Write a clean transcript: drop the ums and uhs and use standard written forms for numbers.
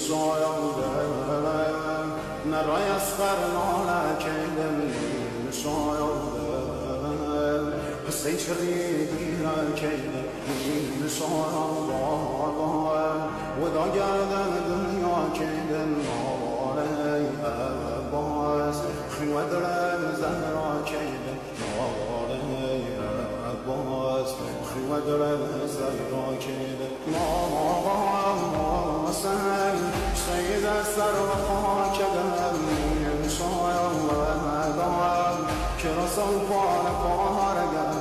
شایاده نرای از قرنانه کیدم شایاده حسی چریدی را کیدم شایاده و دا گردن دنیا کیدم ناره باز خیوه درم زهرا کیدم ناره باز خیوه درم زهرا کیدم سهل سید سر و خاک دم شایاده که رسول پار پارگم